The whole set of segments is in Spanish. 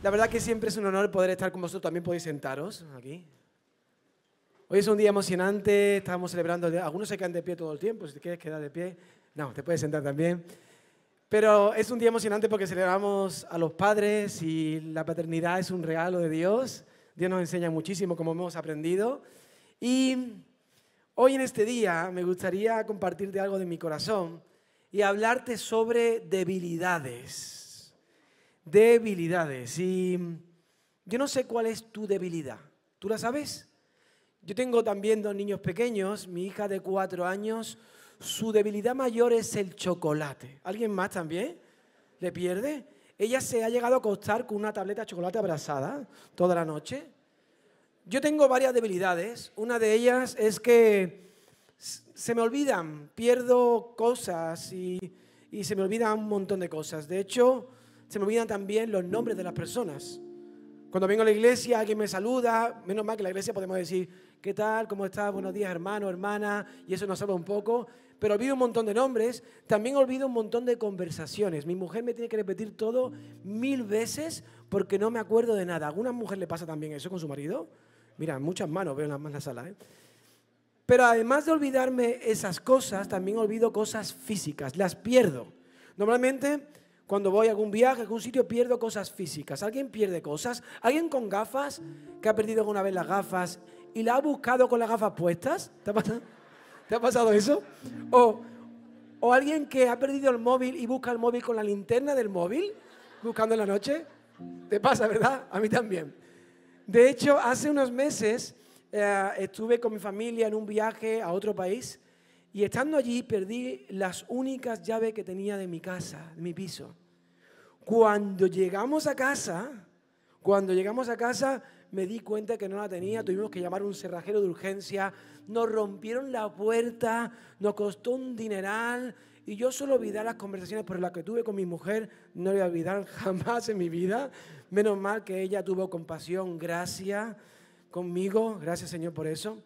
La verdad que siempre es un honor poder estar con vosotros. También podéis sentaros aquí. Hoy es un día emocionante, estamos celebrando, algunos se quedan de pie todo el tiempo, si te quieres quedar de pie, no, te puedes sentar también. Pero es un día emocionante porque celebramos a los padres y la paternidad es un regalo de Dios. Dios nos enseña muchísimo, como hemos aprendido. Y hoy en este día me gustaría compartirte algo de mi corazón y hablarte sobre debilidades. Debilidades. Y yo no sé cuál es tu debilidad. ¿Tú la sabes? Yo tengo también dos niños pequeños. Mi hija de 4 años, su debilidad mayor es el chocolate. ¿Alguien más también le pierde? Ella se ha llegado a acostar con una tableta de chocolate abrazada toda la noche. Yo tengo varias debilidades. Una de ellas es que se me olvidan, pierdo cosas y se me olvidan un montón de cosas. De hecho, se me olvidan también los nombres de las personas. Cuando vengo a la iglesia, alguien me saluda, menos mal que en la iglesia podemos decir, ¿qué tal? ¿Cómo estás? Buenos días, hermano, hermana, y eso nos salva un poco. Pero olvido un montón de nombres, también olvido un montón de conversaciones. Mi mujer me tiene que repetir todo 1000 veces porque no me acuerdo de nada. ¿A alguna mujer le pasa también eso con su marido? Mira, muchas manos veo en la sala, ¿eh? Pero además de olvidarme esas cosas, también olvido cosas físicas, las pierdo. Normalmente, cuando voy a algún viaje, a algún sitio, pierdo cosas físicas. ¿Alguien pierde cosas? ¿Alguien con gafas que ha perdido alguna vez las gafas y la ha buscado con las gafas puestas? ¿Te ha pasado eso? ¿O alguien que ha perdido el móvil y busca el móvil con la linterna del móvil, buscando en la noche? ¿Te pasa, verdad? A mí también. De hecho, hace unos meses estuve con mi familia en un viaje a otro país y estando allí perdí las únicas llaves que tenía de mi casa, de mi piso. Cuando llegamos a casa, me di cuenta que no la tenía, tuvimos que llamar a un cerrajero de urgencia, nos rompieron la puerta, nos costó un dineral y yo solo olvidé las conversaciones por las que tuve con mi mujer, no voy a olvidar jamás en mi vida. Menos mal que ella tuvo compasión, gracia conmigo, gracias Señor por eso.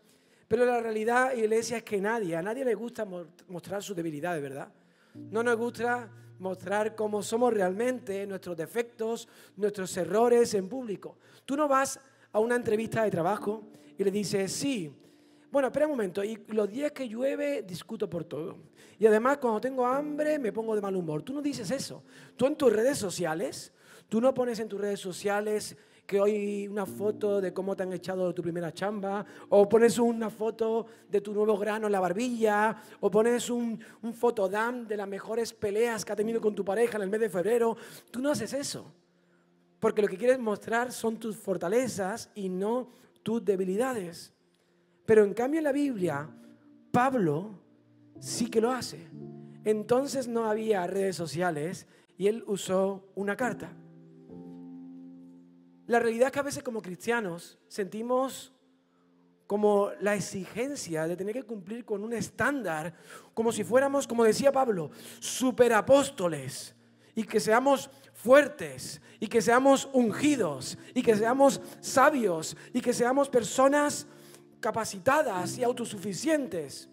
Pero la realidad, iglesia, es que a nadie le gusta mostrar sus debilidades, ¿verdad? No nos gusta mostrar cómo somos realmente, nuestros defectos, nuestros errores en público. Tú no vas a una entrevista de trabajo y le dices, sí, bueno, espera un momento, y los días que llueve discuto por todo. Y además cuando tengo hambre me pongo de mal humor. Tú no dices eso. Tú en tus redes sociales, tú no pones en tus redes sociales que hoy una foto de cómo te han echado de tu primera chamba, o pones una foto de tu nuevo grano en la barbilla, o pones un fotodam de las mejores peleas que has tenido con tu pareja en el mes de febrero. Tú no haces eso, porque lo que quieres mostrar son tus fortalezas y no tus debilidades. Pero en cambio en la Biblia, Pablo sí que lo hace. Entonces no había redes sociales y él usó una carta. La realidad es que a veces como cristianos sentimos como la exigencia de tener que cumplir con un estándar, como si fuéramos, como decía Pablo, superapóstoles, y que seamos fuertes, y que seamos ungidos, y que seamos sabios, y que seamos personas capacitadas y autosuficientes.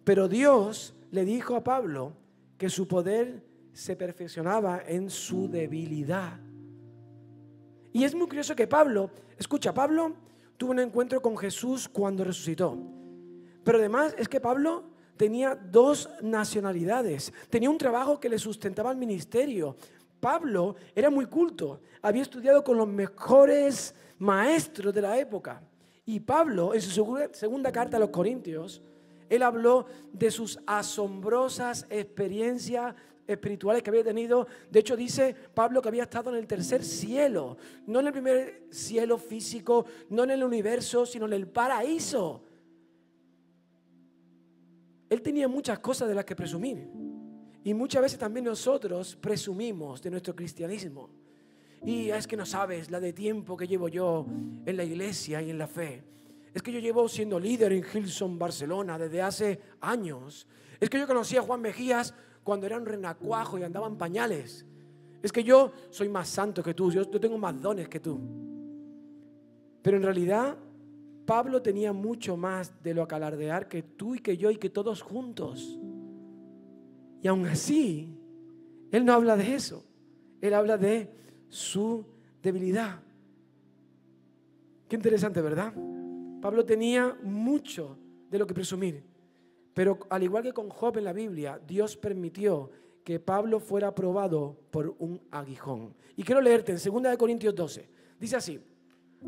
Pero Dios le dijo a Pablo que su poder se perfeccionaba en su debilidad. Y es muy curioso que Pablo tuvo un encuentro con Jesús cuando resucitó. Pero además es que Pablo tenía 2 nacionalidades, tenía un trabajo que le sustentaba el ministerio. Pablo era muy culto, había estudiado con los mejores maestros de la época. Y Pablo, en su segunda carta a los Corintios, él habló de sus asombrosas experiencias espirituales que había tenido. De hecho dice Pablo que había estado en el 3er cielo, no en el primer cielo físico, no en el universo, sino en el paraíso. Él tenía muchas cosas de las que presumir y muchas veces también nosotros presumimos de nuestro cristianismo. Y es que no sabes la de tiempo que llevo yo en la iglesia y en la fe. Es que yo llevo siendo líder en Hillsong, Barcelona, desde hace años. Es que yo conocí a Juan Mejías cuando era un renacuajo y andaba en pañales. Es que yo soy más santo que tú, yo tengo más dones que tú. Pero en realidad, Pablo tenía mucho más de lo que alardear que tú y que yo y que todos juntos. Y aún así, él no habla de eso. Él habla de su debilidad. Qué interesante, ¿verdad? Pablo tenía mucho de lo que presumir, pero al igual que con Job en la Biblia, Dios permitió que Pablo fuera probado por un aguijón. Y quiero leerte en 2 Corintios 12. Dice así,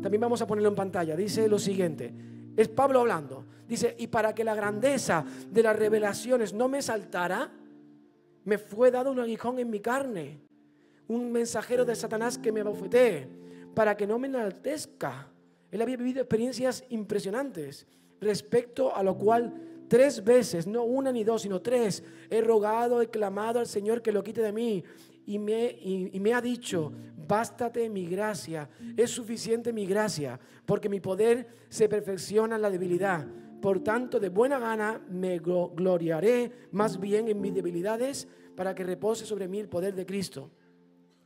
también vamos a ponerlo en pantalla, dice lo siguiente, es Pablo hablando, dice, y para que la grandeza de las revelaciones no me saltara, me fue dado un aguijón en mi carne, un mensajero de Satanás que me abofetee, para que no me enaltezca. Él había vivido experiencias impresionantes, respecto a lo cual 3 veces, no una ni 2, sino 3, he rogado, he clamado al Señor que lo quite de mí, y me ha dicho, bástate mi gracia, es suficiente mi gracia, porque mi poder se perfecciona en la debilidad. Por tanto, de buena gana me gloriaré más bien en mis debilidades, para que repose sobre mí el poder de Cristo.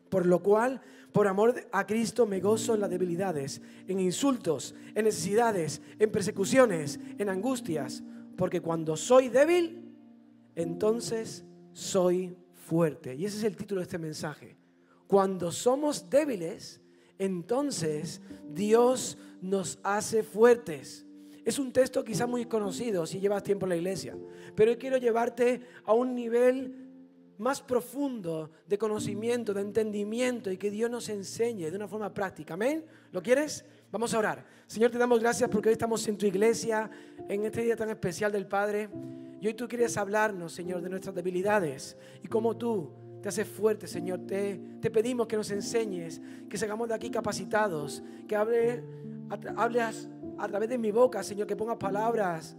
Por lo cual, por amor a Cristo, me gozo en las debilidades, en insultos, en necesidades, en persecuciones, en angustias, porque cuando soy débil, entonces soy fuerte. Y ese es el título de este mensaje. Cuando somos débiles, entonces Dios nos hace fuertes. Es un texto quizá muy conocido si llevas tiempo en la iglesia, pero hoy quiero llevarte a un nivel más profundo de conocimiento, de entendimiento, y que Dios nos enseñe de una forma práctica. ¿Amén? ¿Lo quieres? Vamos a orar. Señor, te damos gracias porque hoy estamos en tu iglesia, en este día tan especial del Padre. Y hoy tú quieres hablarnos, Señor, de nuestras debilidades y cómo tú te haces fuerte, Señor. Te pedimos que nos enseñes, que salgamos de aquí capacitados, que hables a través de mi boca, Señor, que pongas palabras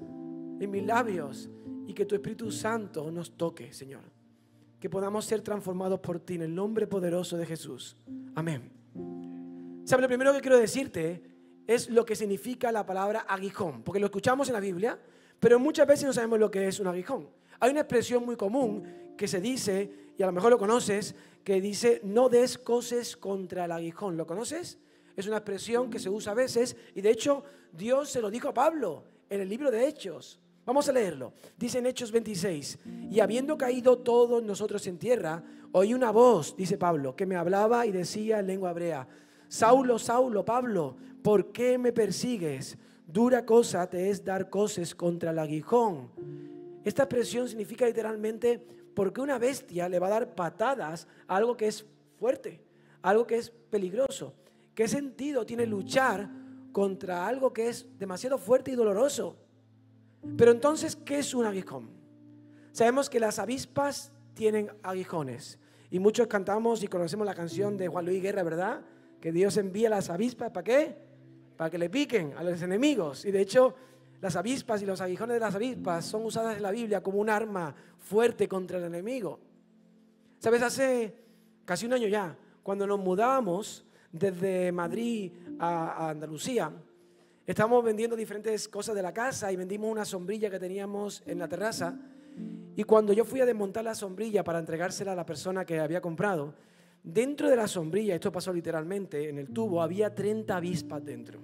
en mis labios y que tu Espíritu Santo nos toque, Señor. Que podamos ser transformados por ti en el nombre poderoso de Jesús. Amén. ¿Sabes? Lo primero que quiero decirte es lo que significa la palabra aguijón, porque lo escuchamos en la Biblia, pero muchas veces no sabemos lo que es un aguijón. Hay una expresión muy común que se dice, y a lo mejor lo conoces, que dice, no des coces contra el aguijón. ¿Lo conoces? Es una expresión que se usa a veces, y de hecho Dios se lo dijo a Pablo en el libro de Hechos. Vamos a leerlo. Dice en Hechos 26, y habiendo caído todos nosotros en tierra, oí una voz, dice Pablo, que me hablaba y decía en lengua hebrea, Saulo, Saulo, Pablo, ¿por qué me persigues? Dura cosa te es dar coces contra el aguijón. Esta expresión significa literalmente, porque una bestia le va a dar patadas a algo que es fuerte, algo que es peligroso. ¿Qué sentido tiene luchar contra algo que es demasiado fuerte y doloroso? Pero entonces, ¿qué es un aguijón? Sabemos que las avispas tienen aguijones. Y muchos cantamos y conocemos la canción de Juan Luis Guerra, ¿verdad? Que Dios envía las avispas, ¿para qué? Para que le piquen a los enemigos. Y de hecho, las avispas y los aguijones de las avispas son usadas en la Biblia como un arma fuerte contra el enemigo. ¿Sabes? Hace casi un año ya, cuando nos mudábamos desde Madrid a Andalucía, estábamos vendiendo diferentes cosas de la casa y vendimos una sombrilla que teníamos en la terraza. Y cuando yo fui a desmontar la sombrilla para entregársela a la persona que había comprado, dentro de la sombrilla, esto pasó literalmente, en el tubo había 30 avispas dentro.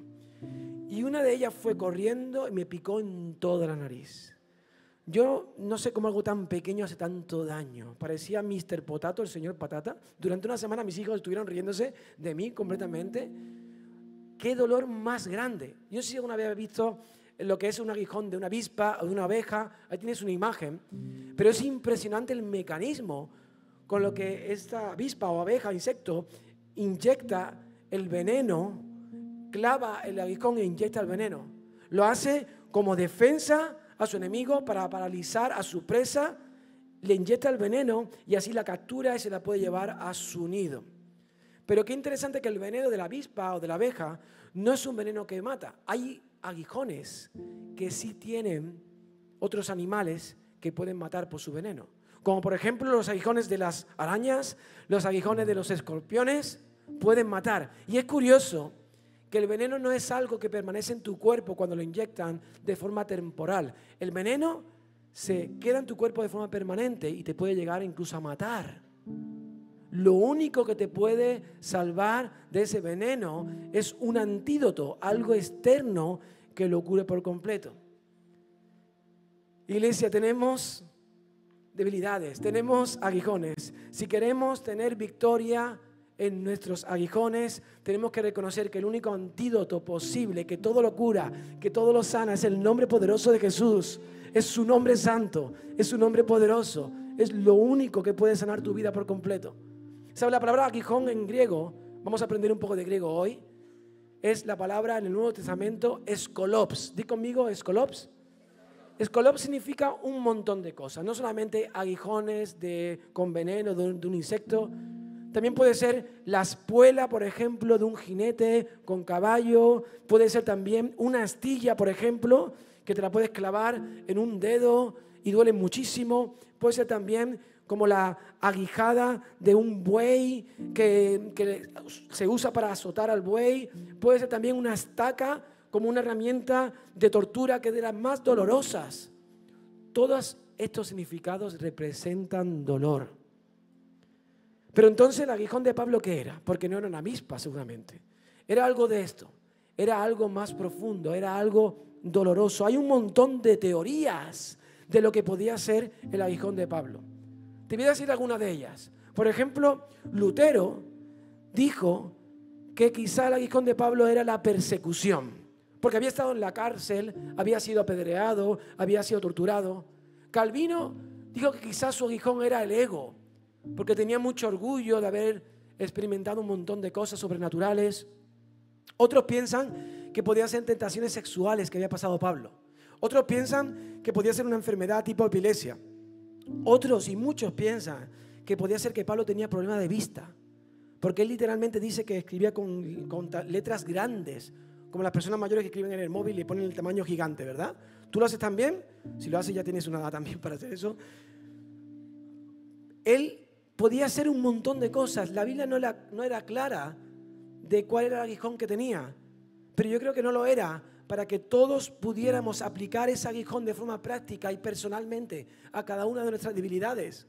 Y una de ellas fue corriendo y me picó en toda la nariz. Yo no sé cómo algo tan pequeño hace tanto daño. Parecía Mr. Potato, el señor Patata. Durante una semana mis hijos estuvieron riéndose de mí completamente. ¡Qué dolor más grande! Yo no sé si alguna vez habéis visto lo que es un aguijón de una avispa o de una abeja. Ahí tienes una imagen. Pero es impresionante el mecanismo con lo que esta avispa o abeja, insecto, inyecta el veneno, clava el aguijón e inyecta el veneno. Lo hace como defensa a su enemigo para paralizar a su presa, le inyecta el veneno y así la captura y se la puede llevar a su nido. Pero qué interesante que el veneno de la avispa o de la abeja no es un veneno que mata. Hay aguijones que sí tienen otros animales que pueden matar por su veneno. Como por ejemplo los aguijones de las arañas, los aguijones de los escorpiones pueden matar. Y es curioso que el veneno no es algo que permanece en tu cuerpo cuando lo inyectan de forma temporal. El veneno se queda en tu cuerpo de forma permanente y te puede llegar incluso a matar. Lo único que te puede salvar de ese veneno es un antídoto, algo externo que lo cure por completo. Iglesia, tenemos debilidades, tenemos aguijones. Si queremos tener victoria en nuestros aguijones, tenemos que reconocer que el único antídoto posible, que todo lo cura, que todo lo sana, es el nombre poderoso de Jesús. Es su nombre santo, es su nombre poderoso. Es lo único que puede sanar tu vida por completo. ¿Sabe? La palabra aguijón en griego, vamos a aprender un poco de griego hoy, es la palabra en el Nuevo Testamento skolops. Di conmigo, skolops. Skolops significa un montón de cosas, no solamente aguijones con veneno de un insecto. También puede ser la espuela, por ejemplo, de un jinete con caballo. Puede ser también una astilla, por ejemplo, que te la puedes clavar en un dedo y duele muchísimo. Puede ser también como la aguijada de un buey que se usa para azotar al buey. Puede ser también una estaca como una herramienta de tortura, que es de las más dolorosas. Todos estos significados representan dolor. Pero entonces el aguijón de Pablo, ¿qué era? Porque no era una avispa seguramente. Era algo de esto. Era algo más profundo, era algo doloroso. Hay un montón de teorías de lo que podía ser el aguijón de Pablo. Te voy a decir algunas de ellas. Por ejemplo, Lutero dijo que quizá el aguijón de Pablo era la persecución, porque había estado en la cárcel, había sido apedreado, había sido torturado. Calvino dijo que quizás su aguijón era el ego, porque tenía mucho orgullo de haber experimentado un montón de cosas sobrenaturales. Otros piensan que podían ser tentaciones sexuales que había pasado Pablo. Otros piensan que podía ser una enfermedad tipo epilepsia. Otros y muchos piensan que podía ser que Pablo tenía problemas de vista, porque él literalmente dice que escribía con letras grandes, como las personas mayores que escriben en el móvil y ponen el tamaño gigante, ¿verdad? ¿Tú lo haces también? Si lo haces ya tienes una edad también para hacer eso. Él podía hacer un montón de cosas. La Biblia no era clara de cuál era el aguijón que tenía, pero yo creo que no lo era para que todos pudiéramos aplicar ese aguijón de forma práctica y personalmente a cada una de nuestras debilidades.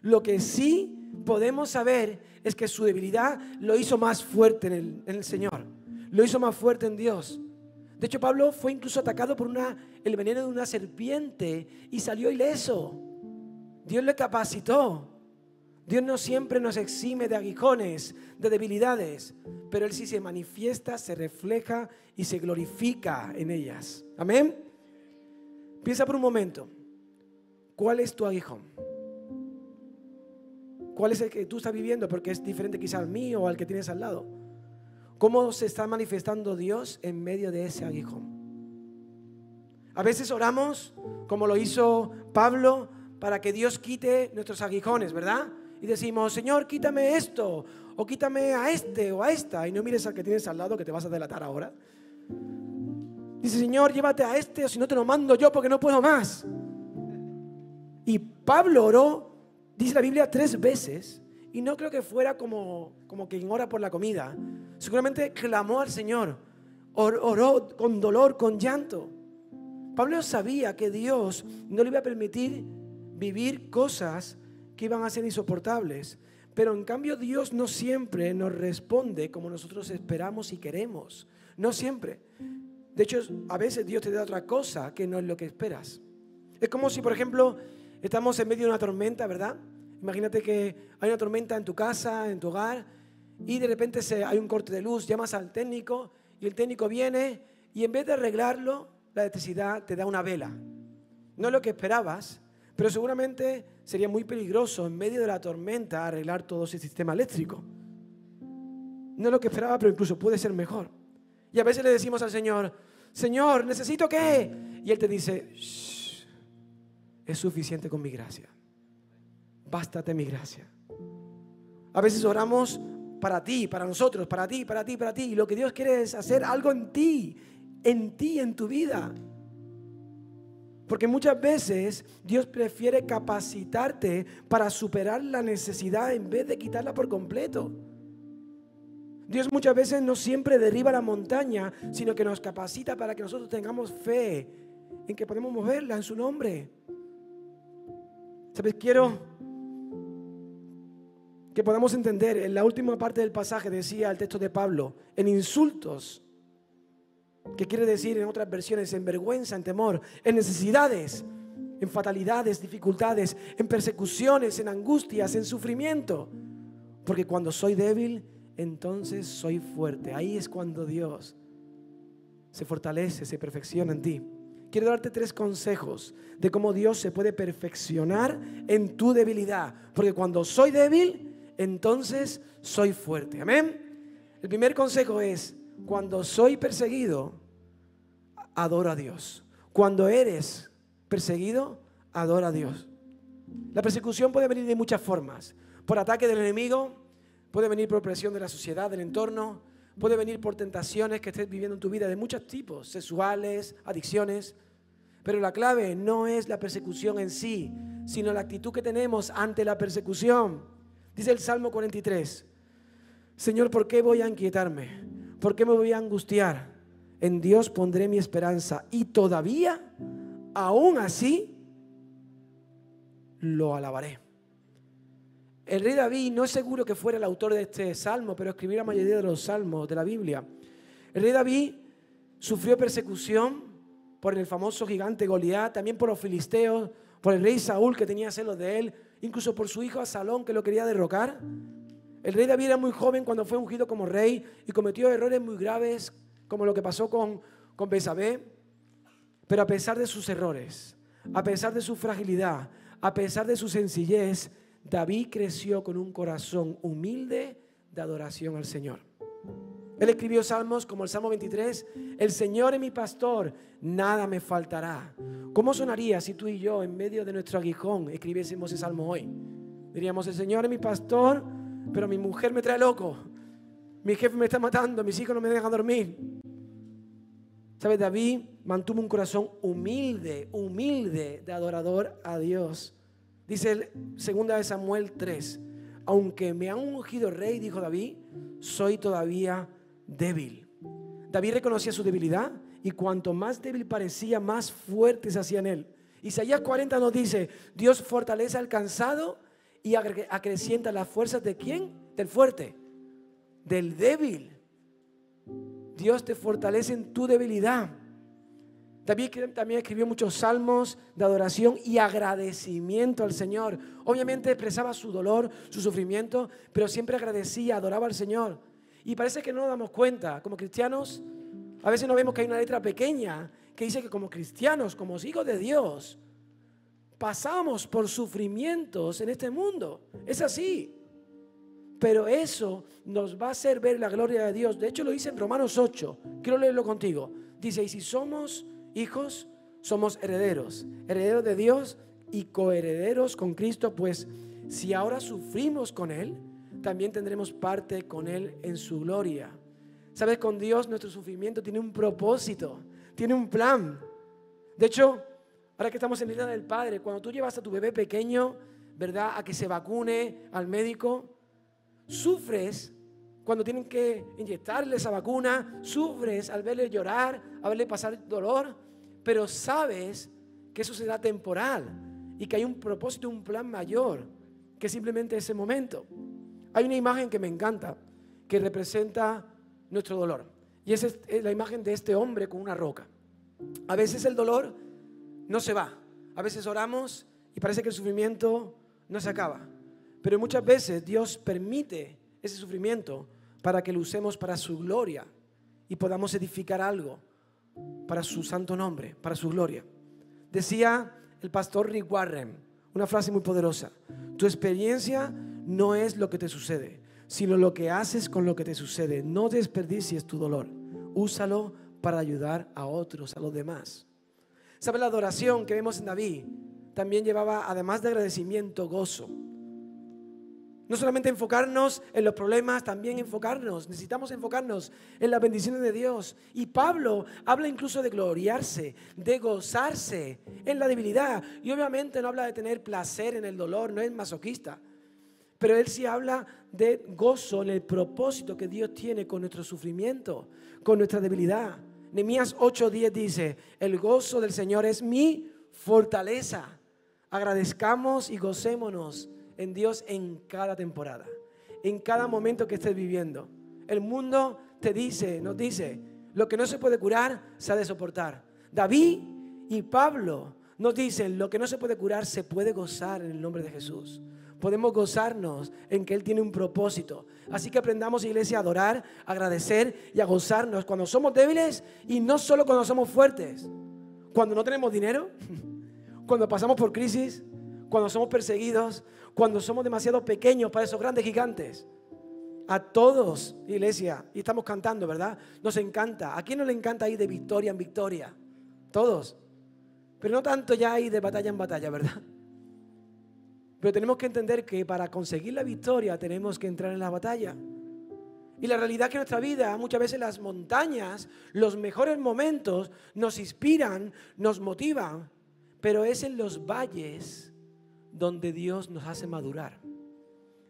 Lo que sí podemos saber es que su debilidad lo hizo más fuerte en el Señor, lo hizo más fuerte en Dios. De hecho, Pablo fue incluso atacado por el veneno de una serpiente y salió ileso. Dios le capacitó. Dios no siempre nos exime de aguijones, de debilidades, pero Él sí se manifiesta, se refleja y se glorifica en ellas. Amén. Piensa por un momento, ¿cuál es tu aguijón? ¿Cuál es el que tú estás viviendo? Porque es diferente quizá al mío o al que tienes al lado. ¿Cómo se está manifestando Dios en medio de ese aguijón? A veces oramos, como lo hizo Pablo, para que Dios quite nuestros aguijones, ¿verdad? Y decimos, Señor, quítame esto, o quítame a este o a esta. Y no mires al que tienes al lado, que te vas a delatar ahora. Dice, Señor, llévate a este, o si no te lo mando yo porque no puedo más. Y Pablo oró, dice la Biblia, 3 veces. Y no creo que fuera como quien ora por la comida. Seguramente clamó al Señor, oró con dolor, con llanto. Pablo sabía que Dios no le iba a permitir vivir cosas que iban a ser insoportables, pero en cambio Dios no siempre nos responde como nosotros esperamos y queremos, no siempre. De hecho, a veces Dios te da otra cosa que no es lo que esperas. Es como si, por ejemplo, estamos en medio de una tormenta, ¿verdad? Imagínate que hay una tormenta en tu casa, en tu hogar, y de repente hay un corte de luz, llamas al técnico y el técnico viene y en vez de arreglarlo, la electricidad te da una vela. No es lo que esperabas, pero seguramente sería muy peligroso en medio de la tormenta arreglar todo ese sistema eléctrico. No es lo que esperaba, pero incluso puede ser mejor. Y a veces le decimos al Señor, Señor, ¿necesito qué? Y Él te dice, shh, es suficiente con mi gracia. Bástate mi gracia. A veces oramos para ti, para nosotros, para ti, para ti, para ti. Y lo que Dios quiere es hacer algo en ti, en tu vida. Porque muchas veces Dios prefiere capacitarte para superar la necesidad en vez de quitarla por completo. Dios muchas veces no siempre derriba la montaña, sino que nos capacita para que nosotros tengamos fe en que podemos moverla en su nombre. ¿Sabes? Quiero que podamos entender, en la última parte del pasaje decía el texto de Pablo, en insultos, que quiere decir en otras versiones en vergüenza, en temor, en necesidades, en fatalidades, dificultades, en persecuciones, en angustias, en sufrimiento. Porque cuando soy débil, entonces soy fuerte. Ahí es cuando Dios se fortalece, se perfecciona en ti. Quiero darte 3 consejos de cómo Dios se puede perfeccionar en tu debilidad. Porque cuando soy débil, entonces soy fuerte. Amén. El primer consejo es: cuando soy perseguido, adoro a Dios. Cuando eres perseguido, adora a Dios. La persecución puede venir de muchas formas. Por ataque del enemigo, puede venir por presión de la sociedad, del entorno, puede venir por tentaciones que estés viviendo en tu vida de muchos tipos, sexuales, adicciones. Pero la clave no es la persecución en sí, sino la actitud que tenemos ante la persecución. Dice el Salmo 43: Señor, ¿por qué voy a inquietarme? ¿Por qué me voy a angustiar? En Dios pondré mi esperanza y todavía, aún así, lo alabaré. El rey David, no es seguro que fuera el autor de este salmo, pero escribió la mayoría de los salmos de la Biblia. El rey David sufrió persecución por el famoso gigante Goliat, también por los filisteos, por el rey Saúl, que tenía celos de él, incluso por su hijo Absalón, que lo quería derrocar. El rey David era muy joven cuando fue ungido como rey y cometió errores muy graves, como lo que pasó con Betsabé. Pero a pesar de sus errores, a pesar de su fragilidad, a pesar de su sencillez, David creció con un corazón humilde de adoración al Señor. Él escribió salmos como el Salmo 23: El Señor es mi pastor, nada me faltará. ¿Cómo sonaría si tú y yo, en medio de nuestro aguijón, escribiésemos ese salmo hoy? Diríamos: el Señor es mi pastor, pero mi mujer me trae loco, mi jefe me está matando, mis hijos no me dejan dormir. ¿Sabes? David mantuvo un corazón humilde de adorador a Dios. Dice 2 Samuel 3: aunque me han ungido rey, dijo David, soy todavía débil. David reconocía su debilidad y cuanto más débil parecía, más fuerte se hacía en él. Isaías 40 nos dice: Dios fortalece al cansado y acrecienta las fuerzas ¿de quién? Del fuerte, del débil. Dios te fortalece en tu debilidad. David también escribió muchos salmos de adoración y agradecimiento al Señor. Obviamente expresaba su dolor, su sufrimiento, pero siempre agradecía, adoraba al Señor. Y parece que no nos damos cuenta. Como cristianos, a veces no vemos que hay una letra pequeña que dice que como cristianos, como hijos de Dios, pasamos por sufrimientos en este mundo. Es así. Pero eso nos va a hacer ver la gloria de Dios. De hecho, lo dice en Romanos 8. Quiero leerlo contigo. Dice: y si somos hijos, somos herederos, herederos de Dios y coherederos con Cristo, pues si ahora sufrimos con Él, también tendremos parte con Él en su gloria. ¿Sabes? Con Dios nuestro sufrimiento tiene un propósito, tiene un plan. De hecho, ahora que estamos en el Día del Padre, cuando tú llevas a tu bebé pequeño, ¿verdad?, a que se vacune al médico, sufres cuando tienen que inyectarle esa vacuna, sufres al verle llorar, a verle pasar dolor, pero sabes que eso será temporal y que hay un propósito, un plan mayor que simplemente ese momento. Hay una imagen que me encanta que representa nuestro dolor y esa es la imagen de este hombre con una roca. A veces el dolor no se va, a veces oramos y parece que el sufrimiento no se acaba, pero muchas veces Dios permite ese sufrimiento para que lo usemos para su gloria y podamos edificar algo para su santo nombre, para su gloria. Decía el pastor Rick Warren una frase muy poderosa: tu experiencia no es lo que te sucede, sino lo que haces con lo que te sucede. No desperdicies tu dolor, úsalo para ayudar a otros, a los demás. ¿Sabes? La adoración que vemos en David también llevaba, además de agradecimiento, gozo. No solamente enfocarnos en los problemas, también necesitamos enfocarnos en las bendiciones de Dios. Y Pablo habla incluso de gloriarse, de gozarse en la debilidad. Y obviamente no habla de tener placer en el dolor, no es masoquista. Pero él sí habla de gozo en el propósito que Dios tiene con nuestro sufrimiento, con nuestra debilidad. Nehemías 8:10 dice: el gozo del Señor es mi fortaleza. Agradezcamos y gocémonos en Dios en cada temporada, en cada momento que estés viviendo. El mundo nos dice, lo que no se puede curar se ha de soportar. David y Pablo nos dicen, lo que no se puede curar se puede gozar en el nombre de Jesús. podemos gozarnos en que Él tiene un propósito. Así que aprendamos, iglesia, a adorar, a agradecer y a gozarnos cuando somos débiles y no solo cuando somos fuertes. Cuando no tenemos dinero, cuando pasamos por crisis, cuando somos perseguidos, cuando somos demasiado pequeños para esos grandes gigantes. A todos, iglesia, y estamos cantando, ¿verdad? Nos encanta. ¿A quién no le encanta ir de victoria en victoria? Todos. Pero no tanto ya ir de batalla en batalla, ¿verdad? Pero tenemos que entender que para conseguir la victoria tenemos que entrar en la batalla. Y la realidad es que en nuestra vida muchas veces las montañas, los mejores momentos nos inspiran, nos motivan, pero es en los valles donde Dios nos hace madurar.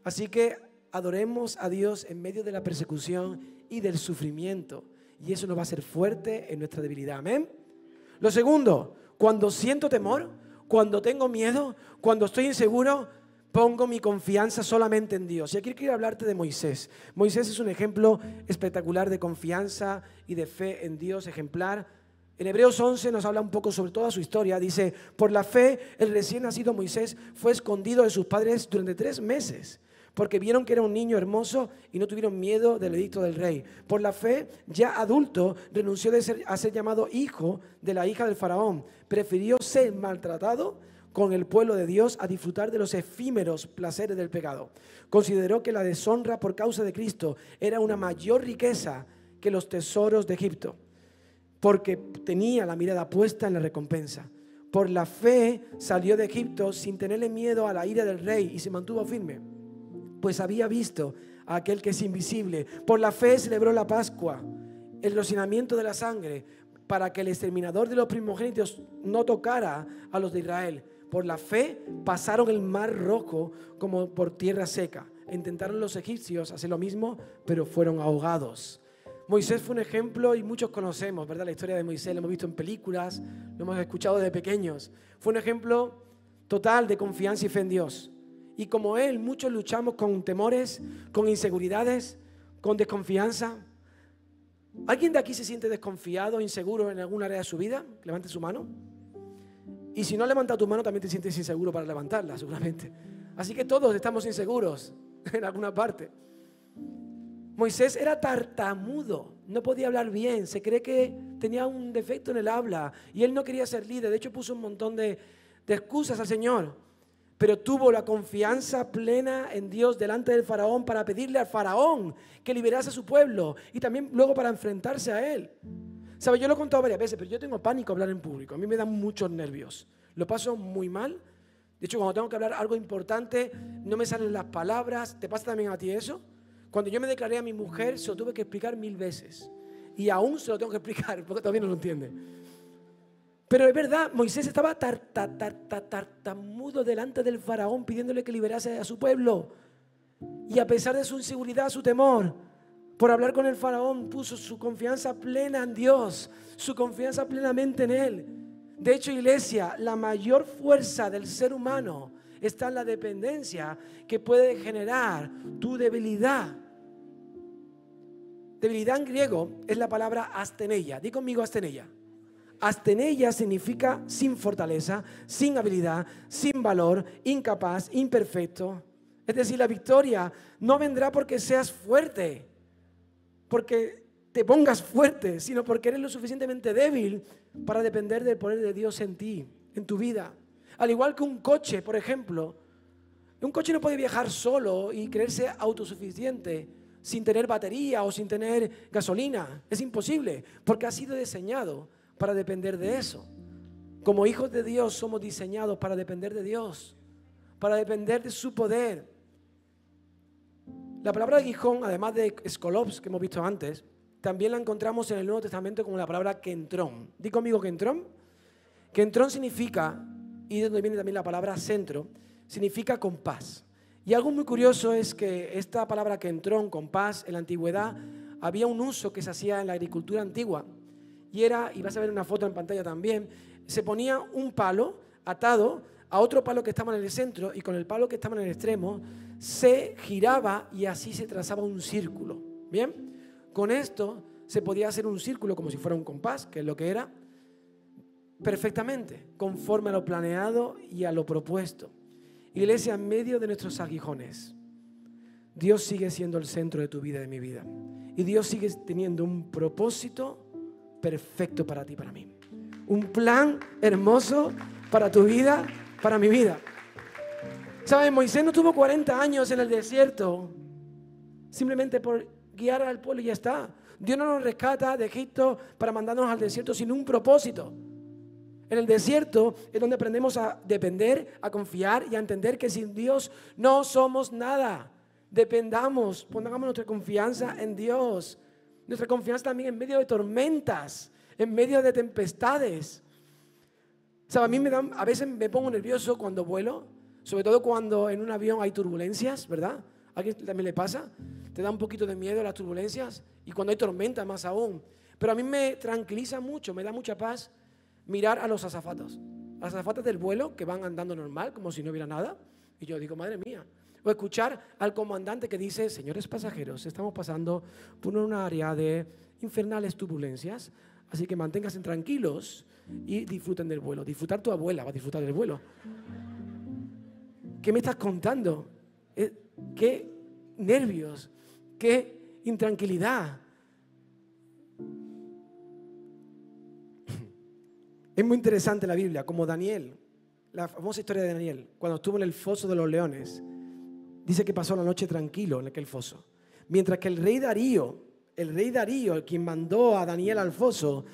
Así que adoremos a Dios en medio de la persecución y del sufrimiento. Y eso nos va a hacer fuerte en nuestra debilidad. Amén. Lo segundo, cuando siento temor, cuando tengo miedo, cuando estoy inseguro, pongo mi confianza solamente en Dios. Y aquí quiero hablarte de Moisés. Moisés es un ejemplo espectacular de confianza y de fe en Dios, ejemplar. En Hebreos 11 nos habla un poco sobre toda su historia. Dice, por la fe, el recién nacido Moisés fue escondido de sus padres durante 3 meses, porque vieron que era un niño hermoso y no tuvieron miedo del edicto del rey. Por la fe, ya adulto, renunció a ser llamado hijo de la hija del faraón. Prefirió ser maltratado con el pueblo de Dios a disfrutar de los efímeros placeres del pecado. Consideró que la deshonra por causa de Cristo era una mayor riqueza que los tesoros de Egipto, porque tenía la mirada puesta en la recompensa. Por la fe salió de Egipto sin tenerle miedo a la ira del rey y se mantuvo firme, pues había visto a aquel que es invisible. Por la fe celebró la Pascua, el rocinamiento de la sangre, para que el exterminador de los primogénitos no tocara a los de Israel. Por la fe pasaron el mar rojo como por tierra seca. Intentaron los egipcios hacer lo mismo, pero fueron ahogados. Moisés fue un ejemplo y muchos conocemos, ¿verdad? La historia de Moisés, lo hemos visto en películas, lo hemos escuchado de pequeños. Fue un ejemplo total de confianza y fe en Dios. Y como él, muchos luchamos con temores, con inseguridades, con desconfianza. ¿Alguien de aquí se siente desconfiado, inseguro en alguna área de su vida? Levante su mano. Y si no levanta tu mano, también te sientes inseguro para levantarla, seguramente. Así que todos estamos inseguros en alguna parte. Moisés era tartamudo, no podía hablar bien, se cree que tenía un defecto en el habla y él no quería ser líder. De hecho, puso un montón de excusas al Señor, pero tuvo la confianza plena en Dios delante del faraón para pedirle al faraón que liberase a su pueblo y también luego para enfrentarse a él. ¿Sabe? Yo lo he contado varias veces, pero yo tengo pánico a hablar en público. A mí me dan muchos nervios. Lo paso muy mal. De hecho, cuando tengo que hablar algo importante, no me salen las palabras. ¿Te pasa también a ti eso? Cuando yo me declaré a mi mujer, se lo tuve que explicar 1000 veces. Y aún se lo tengo que explicar, porque todavía no lo entiende. Pero es verdad, Moisés estaba tartamudo delante del faraón, pidiéndole que liberase a su pueblo. Y a pesar de su inseguridad, su temor, por hablar con el faraón, puso su confianza plena en Dios, su confianza plenamente en Él. De hecho, iglesia, la mayor fuerza del ser humano está en la dependencia que puede generar tu debilidad. Debilidad en griego es la palabra asteneia. Di conmigo asteneia. Asteneia significa sin fortaleza, sin habilidad, sin valor, incapaz, imperfecto. Es decir, la victoria no vendrá porque seas fuerte, porque te pongas fuerte, sino porque eres lo suficientemente débil para depender del poder de Dios en ti, en tu vida. Al igual que un coche, por ejemplo. Un coche no puede viajar solo y creerse autosuficiente sin tener batería o sin tener gasolina. Es imposible, porque ha sido diseñado para depender de eso. Como hijos de Dios somos diseñados para depender de Dios, para depender de su poder. La palabra aguijón, además de escolos, que hemos visto antes, también la encontramos en el Nuevo Testamento como la palabra kentrón. Di conmigo kentrón. Kentrón significa, y de donde viene también la palabra centro, significa compás. Y algo muy curioso es que esta palabra kentrón, compás, en la antigüedad había un uso que se hacía en la agricultura antigua. Y vas a ver una foto en pantalla también, se ponía un palo atado a otro palo que estaba en el centro y con el palo que estaba en el extremo se giraba y así se trazaba un círculo. ¿Bien? Con esto se podía hacer un círculo como si fuera un compás, que es lo que era, perfectamente, conforme a lo planeado y a lo propuesto. Iglesia, en medio de nuestros aguijones, Dios sigue siendo el centro de tu vida y de mi vida. Y Dios sigue teniendo un propósito perfecto para ti y para mí. Un plan hermoso para tu vida, para mi vida. ¿Sabes? Moisés no tuvo 40 años en el desierto simplemente por guiar al pueblo y ya está. Dios no nos rescata de Egipto para mandarnos al desierto sin un propósito. En el desierto es donde aprendemos a depender, a confiar y a entender que sin Dios no somos nada. Dependamos, pongamos nuestra confianza en Dios. Nuestra confianza también en medio de tormentas, en medio de tempestades. ¿Sabes? A veces me pongo nervioso cuando vuelo, sobre todo cuando en un avión hay turbulencias, ¿verdad? ¿A alguien también le pasa? Te da un poquito de miedo las turbulencias y cuando hay tormenta más aún. Pero a mí me tranquiliza mucho, me da mucha paz mirar a los azafatas. Las azafatas del vuelo que van andando normal, como si no hubiera nada. Y yo digo, madre mía. O escuchar al comandante que dice, señores pasajeros, estamos pasando por una área de infernales turbulencias, así que manténganse tranquilos y disfruten del vuelo. Disfrutar tu abuela va a disfrutar del vuelo. ¿Qué me estás contando? ¿Qué nervios? ¿Qué intranquilidad? Es muy interesante la Biblia, como Daniel, la famosa historia de Daniel, cuando estuvo en el foso de los leones, dice que pasó la noche tranquilo en aquel foso. Mientras que el rey Darío, quien mandó a Daniel al foso,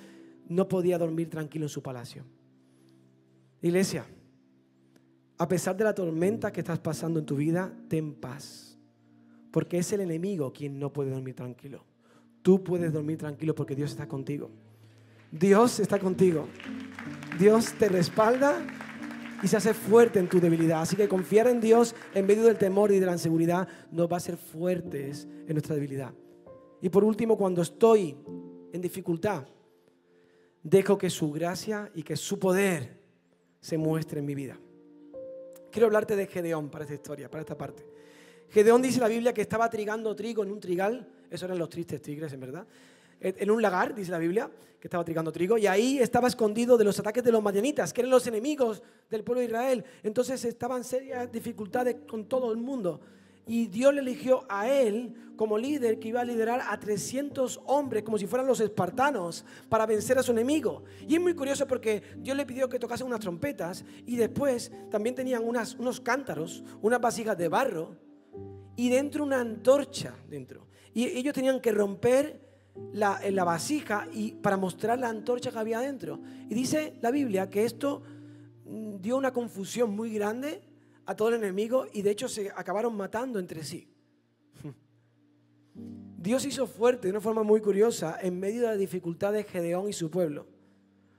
no podía dormir tranquilo en su palacio. Iglesia, a pesar de la tormenta que estás pasando en tu vida, ten paz. Porque es el enemigo quien no puede dormir tranquilo. Tú puedes dormir tranquilo porque Dios está contigo. Dios está contigo. Dios te respalda y se hace fuerte en tu debilidad. Así que confiar en Dios en medio del temor y de la inseguridad nos va a hacer fuertes en nuestra debilidad. Y por último, cuando estoy en dificultad, dejo que su gracia y que su poder se muestre en mi vida. Quiero hablarte de Gedeón para esta historia, para esta parte. Gedeón dice la Biblia que estaba trigando trigo en un trigal. Esos eran los tristes tigres, en verdad. En un lagar, dice la Biblia, que estaba trigando trigo. Y ahí estaba escondido de los ataques de los madianitas, que eran los enemigos del pueblo de Israel. Entonces estaban serias dificultades con todo el mundo. Y Dios le eligió a él como líder que iba a liderar a 300 hombres, como si fueran los espartanos, para vencer a su enemigo. Y es muy curioso porque Dios le pidió que tocasen unas trompetas y después también tenían unos cántaros, unas vasijas de barro y dentro una antorcha dentro. Y ellos tenían que romper la vasija y para mostrar la antorcha que había dentro. Y dice la Biblia que esto dio una confusión muy grande a todo el enemigo y de hecho se acabaron matando entre sí. Dios hizo fuerte de una forma muy curiosa en medio de la dificultad de Gedeón y su pueblo.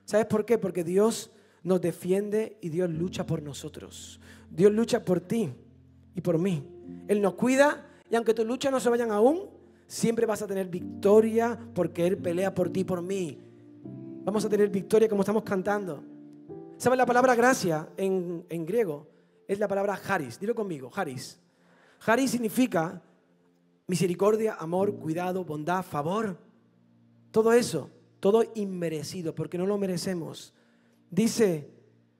¿Sabes por qué? Porque Dios nos defiende y Dios lucha por nosotros. Dios lucha por ti y por mí. Él nos cuida y aunque tus luchas no se vayan aún, siempre vas a tener victoria porque Él pelea por ti y por mí. Vamos a tener victoria como estamos cantando. ¿Sabes la palabra gracia en griego? Es la palabra charis. Dilo conmigo, charis. Charis significa misericordia, amor, cuidado, bondad, favor. Todo eso, todo inmerecido porque no lo merecemos. Dice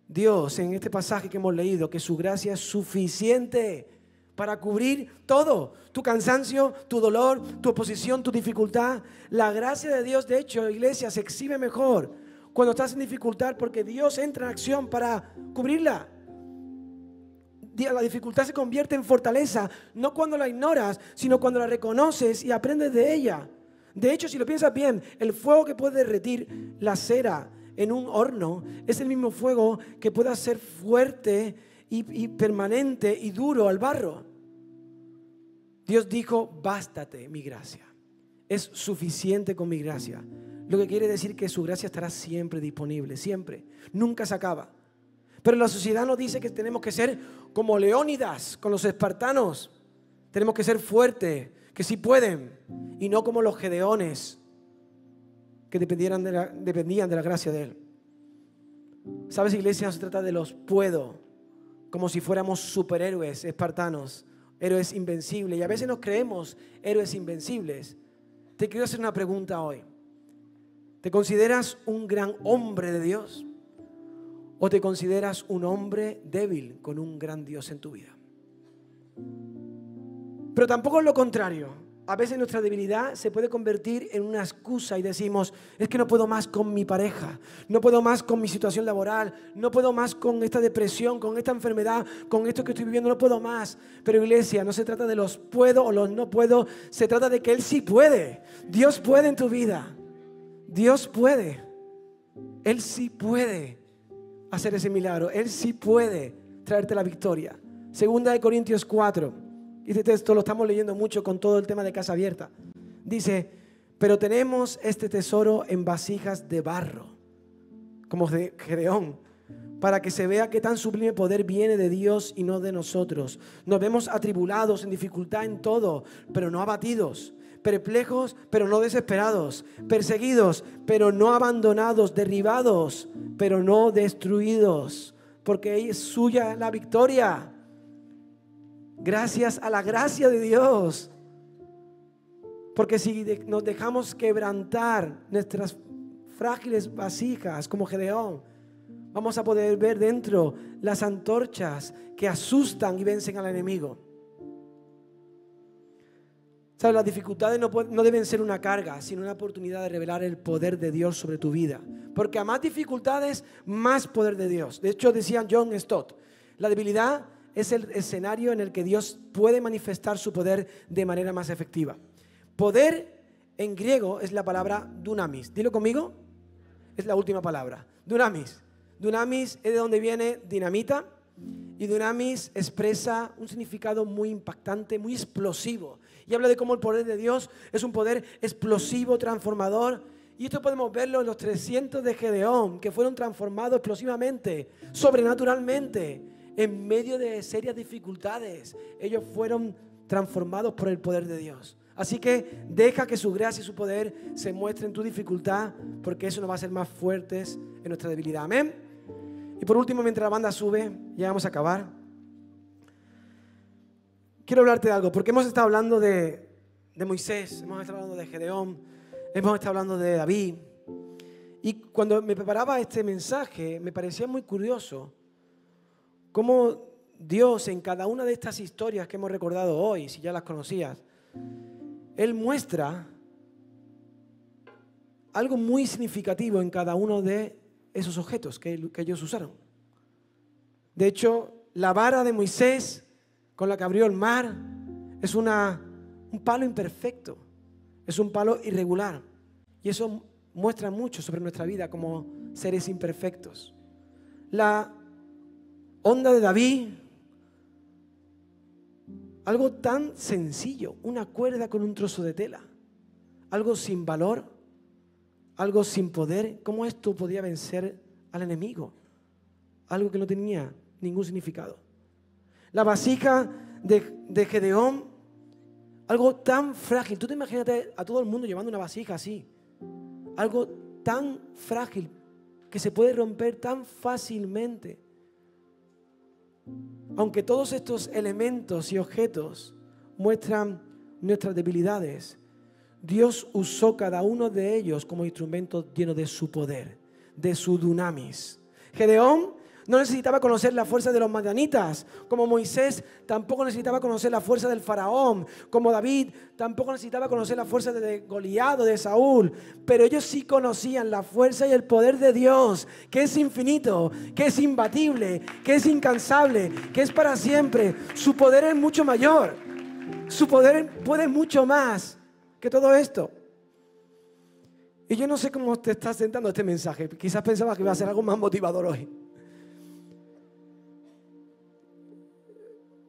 Dios en este pasaje que hemos leído que su gracia es suficiente para cubrir todo, tu cansancio, tu dolor, tu oposición, tu dificultad. La gracia de Dios, de hecho, iglesia, se exhibe mejor cuando estás en dificultad porque Dios entra en acción para cubrirla. La dificultad se convierte en fortaleza, no cuando la ignoras, sino cuando la reconoces y aprendes de ella. De hecho, si lo piensas bien, el fuego que puede derretir la cera en un horno es el mismo fuego que puede hacer fuerte y permanente y duro al barro. Dios dijo, bástate mi gracia. Es suficiente con mi gracia. Lo que quiere decir que su gracia estará siempre disponible, siempre. Nunca se acaba. Pero la sociedad nos dice que tenemos que ser como Leónidas con los espartanos. Tenemos que ser fuertes, que sí pueden. Y no como los gedeones que dependían de la gracia de Él. ¿Sabes, iglesia? No se trata de los puedo, como si fuéramos superhéroes espartanos, héroes invencibles. Y a veces nos creemos héroes invencibles. Te quiero hacer una pregunta hoy. ¿Te consideras un gran hombre de Dios? ¿O te consideras un hombre débil con un gran Dios en tu vida? Pero tampoco es lo contrario. A veces nuestra debilidad se puede convertir en una excusa y decimos, es que no puedo más con mi pareja, no puedo más con mi situación laboral, no puedo más con esta depresión, con esta enfermedad, con esto que estoy viviendo, no puedo más. Pero iglesia, no se trata de los puedo o los no puedo, se trata de que Él sí puede. Dios puede en tu vida. Dios puede. Él sí puede hacer ese milagro. Él sí puede traerte la victoria. Segunda de Corintios 4. Y este texto lo estamos leyendo mucho con todo el tema de Casa Abierta. Dice, pero tenemos este tesoro en vasijas de barro, como de Gedeón, para que se vea que tan sublime poder viene de Dios y no de nosotros. Nos vemos atribulados, en dificultad en todo, pero no abatidos, perplejos, pero no desesperados, perseguidos, pero no abandonados, derribados, pero no destruidos, porque es suya la victoria. Gracias a la gracia de Dios. Porque si nos dejamos quebrantar nuestras frágiles vasijas como Gedeón, vamos a poder ver dentro las antorchas que asustan y vencen al enemigo. ¿Sabes? Las dificultades no deben ser una carga, sino una oportunidad de revelar el poder de Dios sobre tu vida. Porque a más dificultades, más poder de Dios. De hecho, decía John Stott, la debilidad es el escenario en el que Dios puede manifestar su poder de manera más efectiva. Poder en griego es la palabra dunamis. Dilo conmigo. Es la última palabra. Dunamis. Dunamis es de donde viene dinamita. Y dunamis expresa un significado muy impactante, muy explosivo. Y habla de cómo el poder de Dios es un poder explosivo, transformador. Y esto podemos verlo en los 300 de Gedeón, que fueron transformados explosivamente, sobrenaturalmente. En medio de serias dificultades, ellos fueron transformados por el poder de Dios. Así que deja que su gracia y su poder se muestren en tu dificultad, porque eso nos va a hacer más fuertes en nuestra debilidad. Amén. Y por último, mientras la banda sube, ya vamos a acabar. Quiero hablarte de algo, porque hemos estado hablando de Moisés, hemos estado hablando de Gedeón, hemos estado hablando de David. Y cuando me preparaba este mensaje, me parecía muy curioso cómo Dios en cada una de estas historias que hemos recordado hoy, si ya las conocías, Él muestra algo muy significativo en cada uno de esos objetos que ellos usaron. De hecho, la vara de Moisés con la que abrió el mar es un palo imperfecto, es un palo irregular. Y eso muestra mucho sobre nuestra vida como seres imperfectos. La onda de David, algo tan sencillo, una cuerda con un trozo de tela, algo sin valor, algo sin poder. ¿Cómo esto podía vencer al enemigo? Algo que no tenía ningún significado. La vasija de Gedeón, algo tan frágil. Tú te imaginas a todo el mundo llevando una vasija así, algo tan frágil que se puede romper tan fácilmente. Aunque todos estos elementos y objetos muestran nuestras debilidades, Dios usó cada uno de ellos como instrumentos llenos de su poder, de su dunamis. Gedeón no necesitaba conocer la fuerza de los madianitas, como Moisés tampoco necesitaba conocer la fuerza del faraón, como David tampoco necesitaba conocer la fuerza de Goliat o de Saúl, pero ellos sí conocían la fuerza y el poder de Dios, que es infinito, que es imbatible, que es incansable, que es para siempre. Su poder es mucho mayor, su poder puede mucho más que todo esto. Y yo no sé cómo te estás sentando este mensaje, quizás pensabas que iba a ser algo más motivador hoy.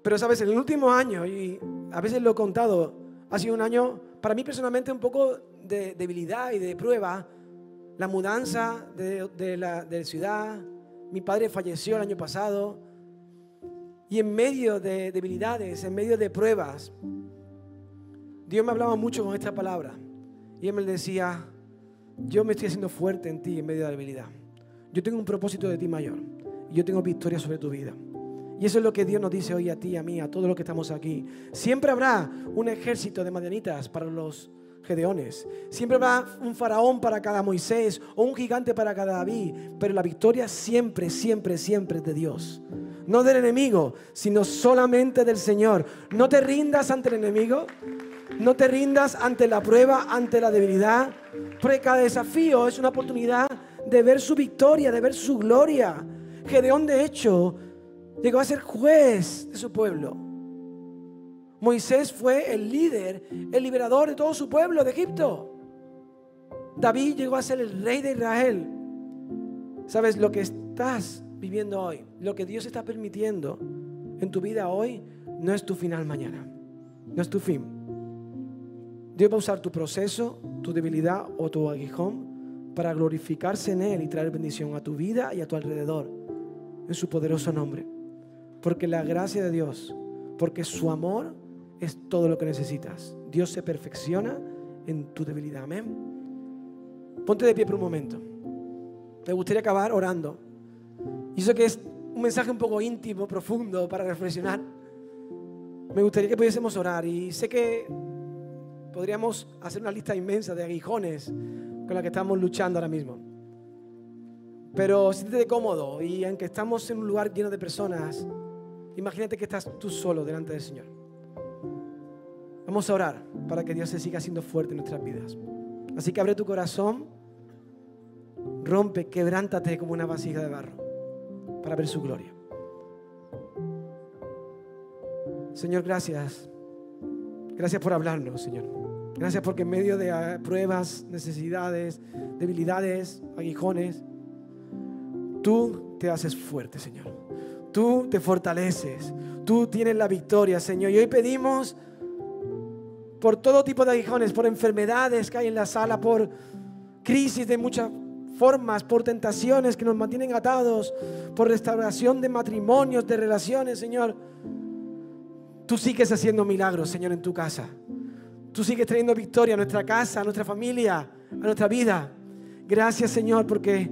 Pero sabes, en el último año, y a veces lo he contado, ha sido un año para mí personalmente un poco de debilidad y de prueba. La mudanza de ciudad, mi padre falleció el año pasado, y en medio de debilidades, en medio de pruebas, Dios me hablaba mucho con esta palabra. Y Él me decía, yo me estoy haciendo fuerte en ti en medio de la debilidad. Yo tengo un propósito de ti mayor, y yo tengo victoria sobre tu vida. Y eso es lo que Dios nos dice hoy a ti, a mí, a todos los que estamos aquí. Siempre habrá un ejército de madianitas para los Gedeones. Siempre habrá un faraón para cada Moisés o un gigante para cada David, pero la victoria siempre, siempre, siempre es de Dios. No del enemigo, sino solamente del Señor. No te rindas ante el enemigo, no te rindas ante la prueba, ante la debilidad, porque cada desafío es una oportunidad de ver su victoria, de ver su gloria. Gedeón, de hecho, llegó a ser juez de su pueblo. Moisés fue el líder, el liberador de todo su pueblo de Egipto. David llegó a ser el rey de Israel. ¿Sabes? Lo que estás viviendo hoy, lo que Dios está permitiendo en tu vida hoy, no es tu final mañana. No es tu fin. Dios va a usar tu proceso, tu debilidad o tu aguijón para glorificarse en Él y traer bendición a tu vida y a tu alrededor, en su poderoso nombre. Porque la gracia de Dios, porque su amor es todo lo que necesitas. Dios se perfecciona en tu debilidad. Amén. Ponte de pie por un momento. Me gustaría acabar orando. Y eso que es un mensaje un poco íntimo, profundo, para reflexionar. Me gustaría que pudiésemos orar. Y sé que podríamos hacer una lista inmensa de aguijones con la que estamos luchando ahora mismo. Pero siéntete cómodo. Y aunque estamos en un lugar lleno de personas, imagínate que estás tú solo delante del Señor. Vamos a orar para que Dios se siga haciendo fuerte en nuestras vidas. Así que abre tu corazón, rompe, quebrántate como una vasija de barro para ver su gloria. Señor, gracias. Gracias por hablarnos, Señor. Gracias porque en medio de pruebas, necesidades, debilidades, aguijones, tú te haces fuerte, Señor. Tú te fortaleces. Tú tienes la victoria, Señor. Y hoy pedimos por todo tipo de aguijones, por enfermedades que hay en la sala, por crisis de muchas formas, por tentaciones que nos mantienen atados, por restauración de matrimonios, de relaciones, Señor. Tú sigues haciendo milagros, Señor, en tu casa. Tú sigues trayendo victoria a nuestra casa, a nuestra familia, a nuestra vida. Gracias, Señor, porque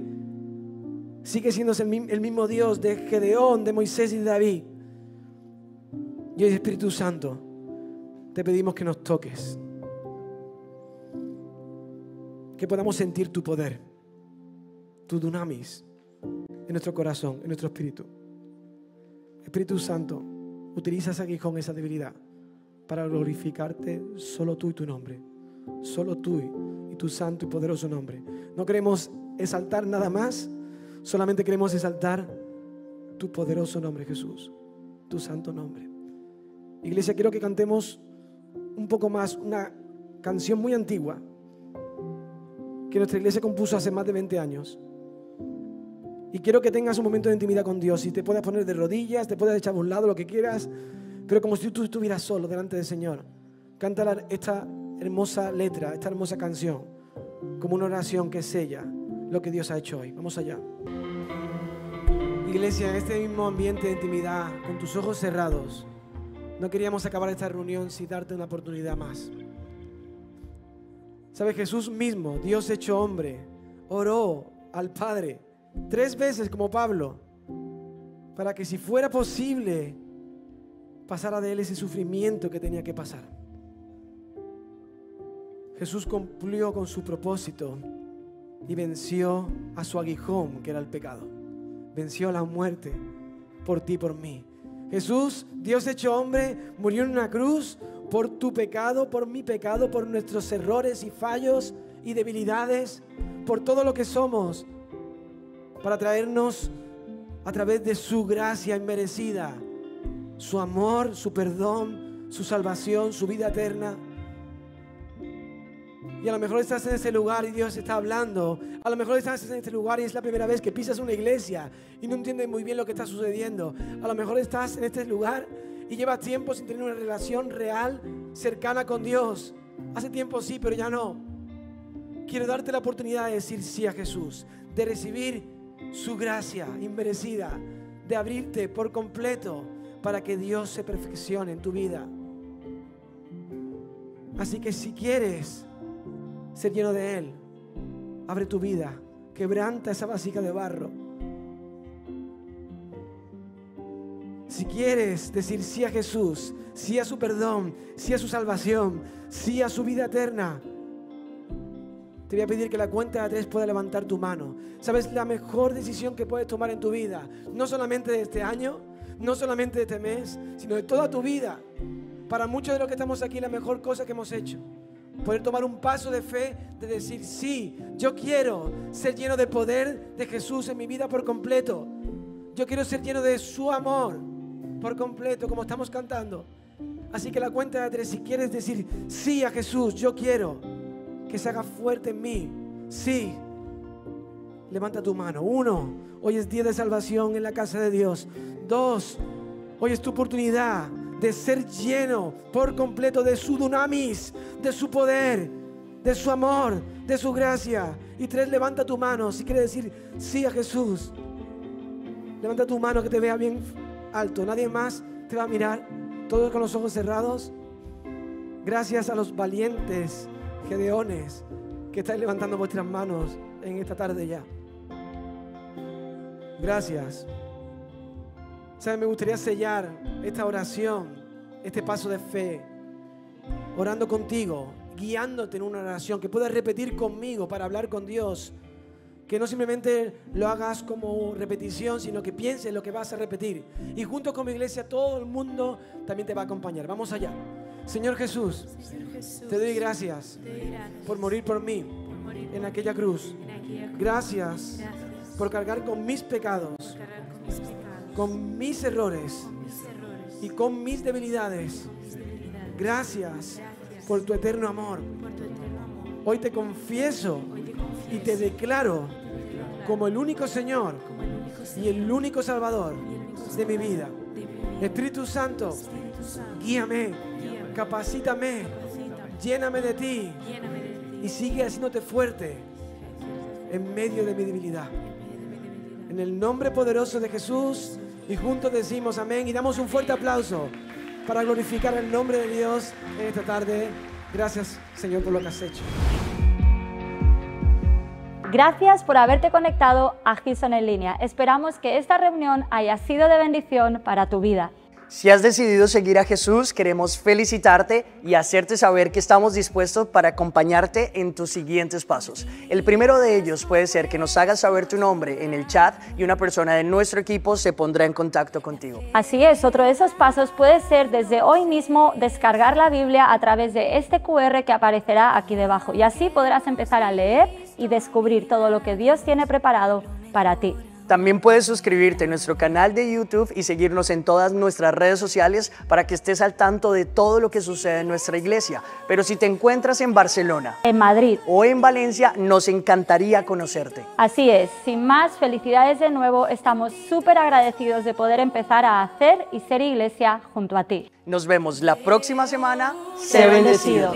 sigue siendo el mismo Dios de Gedeón, de Moisés y de David. Y hoy, Espíritu Santo, te pedimos que nos toques, que podamos sentir tu poder, tu dunamis en nuestro corazón, en nuestro espíritu. Espíritu Santo, utiliza ese aguijón, esa debilidad, para glorificarte solo tú y tu nombre, solo tú y tu santo y poderoso nombre. No queremos exaltar nada más, solamente queremos exaltar tu poderoso nombre, Jesús, tu santo nombre. Iglesia, quiero que cantemos un poco más una canción muy antigua que nuestra iglesia compuso hace más de 20 años. Y quiero que tengas un momento de intimidad con Dios y te puedas poner de rodillas, te puedas echar a un lado, lo que quieras, pero como si tú estuvieras solo delante del Señor. Canta esta hermosa letra, esta hermosa canción, como una oración que sella lo que Dios ha hecho hoy. Vamos allá. Iglesia, en este mismo ambiente de intimidad, con tus ojos cerrados, no queríamos acabar esta reunión sin darte una oportunidad más. ¿Sabes? Jesús mismo, Dios hecho hombre, oró al Padre 3 veces como Pablo, para que si fuera posible pasara de él ese sufrimiento que tenía que pasar. Jesús cumplió con su propósito y venció a su aguijón, que era el pecado. Venció la muerte por ti y por mí. Jesús, Dios hecho hombre, murió en una cruz por tu pecado, por mi pecado, por nuestros errores y fallos y debilidades, por todo lo que somos, para traernos a través de su gracia inmerecida, su amor, su perdón, su salvación, su vida eterna. Y a lo mejor estás en ese lugar y Dios está hablando. A lo mejor estás en este lugar y es la primera vez que pisas una iglesia y no entiendes muy bien lo que está sucediendo. A lo mejor estás en este lugar y llevas tiempo sin tener una relación real, cercana con Dios. Hace tiempo sí, pero ya no. Quiero darte la oportunidad de decir sí a Jesús, de recibir su gracia inmerecida, de abrirte por completo para que Dios se perfeccione en tu vida. Así que si quieres ser lleno de Él, abre tu vida, quebranta esa vasija de barro. Si quieres decir sí a Jesús, sí a su perdón, sí a su salvación, sí a su vida eterna, te voy a pedir que la cuenta de 3 pueda levantar tu mano. ¿Sabes? La mejor decisión que puedes tomar en tu vida, no solamente de este año, no solamente de este mes, sino de toda tu vida. Para muchos de los que estamos aquí, la mejor cosa que hemos hecho, poder tomar un paso de fe, de decir, sí, yo quiero ser lleno del poder de Jesús en mi vida por completo. Yo quiero ser lleno de su amor por completo, como estamos cantando. Así que la cuenta de 3, si quieres decir sí a Jesús, yo quiero que se haga fuerte en mí. Sí. Levanta tu mano. 1, hoy es día de salvación en la casa de Dios. 2, hoy es tu oportunidad de ser lleno por completo de su dunamis, de su poder, de su amor, de su gracia. Y 3, levanta tu mano si quieres decir sí a Jesús. Levanta tu mano que te vea bien alto. Nadie más te va a mirar. Todos con los ojos cerrados. Gracias a los valientes gedeones que estáis levantando vuestras manos en esta tarde ya. Gracias. ¿Sabes? Me gustaría sellar esta oración, este paso de fe, orando contigo, guiándote en una oración que puedas repetir conmigo para hablar con Dios. Que no simplemente lo hagas como repetición, sino que pienses lo que vas a repetir. Y junto con mi iglesia, todo el mundo también te va a acompañar. Vamos allá. Señor Jesús, te doy gracias por morir por mí en aquella cruz. Gracias por cargar con mis pecados, con mis errores y con mis debilidades. Gracias por tu eterno amor. Hoy te confieso y te declaro como el único Señor y el único Salvador de mi vida. Espíritu Santo, guíame, capacítame, lléname de ti y sigue haciéndote fuerte en medio de mi debilidad. En el nombre poderoso de Jesús, y juntos decimos amén y damos un fuerte aplauso para glorificar el nombre de Dios en esta tarde. Gracias, Señor, por lo que has hecho. Gracias por haberte conectado a Hillsong en línea. Esperamos que esta reunión haya sido de bendición para tu vida. Si has decidido seguir a Jesús, queremos felicitarte y hacerte saber que estamos dispuestos para acompañarte en tus siguientes pasos. El primero de ellos puede ser que nos hagas saber tu nombre en el chat y una persona de nuestro equipo se pondrá en contacto contigo. Así es, otro de esos pasos puede ser desde hoy mismo descargar la Biblia a través de este QR que aparecerá aquí debajo y así podrás empezar a leer y descubrir todo lo que Dios tiene preparado para ti. También puedes suscribirte a nuestro canal de YouTube y seguirnos en todas nuestras redes sociales para que estés al tanto de todo lo que sucede en nuestra iglesia. Pero si te encuentras en Barcelona, en Madrid o en Valencia, nos encantaría conocerte. Así es, sin más, felicidades de nuevo, estamos súper agradecidos de poder empezar a hacer y ser iglesia junto a ti. Nos vemos la próxima semana. Sé bendecido.